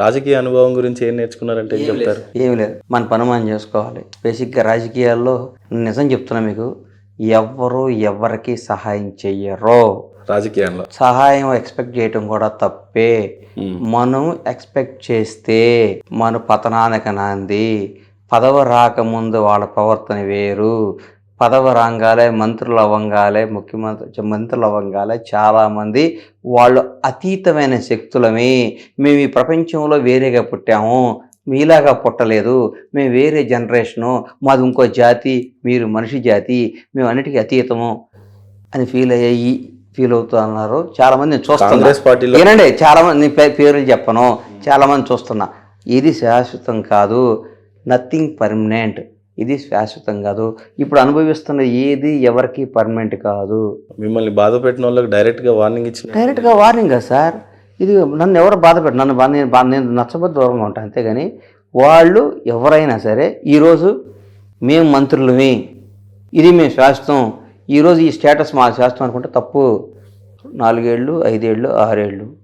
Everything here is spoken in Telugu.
రాజకీయ అనుభవం గురించి ఏం నేర్చుకున్నారంటే ఏం చెప్తారు? ఏమి లేదు, మన పని మనం చేసుకోవాలి. బేసిక్గా రాజకీయాల్లో నిజం చెప్తున్నా మీకు, ఎవ్వరు ఎవరికి సహాయం చెయ్యరు. రాజకీయాల్లో సహాయం ఎక్స్పెక్ట్ చేయటం కూడా తప్పే. మనం ఎక్స్పెక్ట్ చేస్తే మన పతనానికి నాంది. పదవి రాకముందు వాళ్ళ ప్రవర్తన వేరు, పదవి రాగాలే మంత్రులు అవ్వంగాలే మంత్రులు అవ్వంగాలే చాలామంది వాళ్ళు అతీతమైన శక్తులమే. మేము ఈ ప్రపంచంలో వేరేగా పుట్టాము, మీలాగా పుట్టలేదు, మేము వేరే జనరేషను, మాది ఇంకో జాతి, మీరు మనిషి జాతి, మేము అన్నిటికీ అతీతము అని ఫీల్ అవుతూ అన్నారు చాలామంది. నేను చూస్తున్నా, ఏనండి, చాలామంది పేర్లు చెప్పను, చాలామంది చూస్తున్నా. ఇది శాశ్వతం కాదు, నథింగ్ పర్మనెంట్. ఇది శాశ్వతం కాదు. ఇప్పుడు అనుభవిస్తున్న ఏది ఎవరికి పర్మనెంట్ కాదు. మిమ్మల్ని బాధ పెట్టిన వాళ్ళకి డైరెక్ట్గా వార్నింగ్ కదా సార్. ఇది నన్ను ఎవరు బాధ పెట్టు, నేను నచ్చబోద్దు దూరంగా ఉంటాను, అంతేగాని వాళ్ళు ఎవరైనా సరే ఈరోజు మేము మంత్రులమే, ఇది మేము శాశ్వతం, ఈరోజు ఈ స్టేటస్ మా శాశ్వతం అనుకుంటే తప్పు. 4 ఏళ్ళు 5 ఏళ్ళు 6 ఏళ్ళు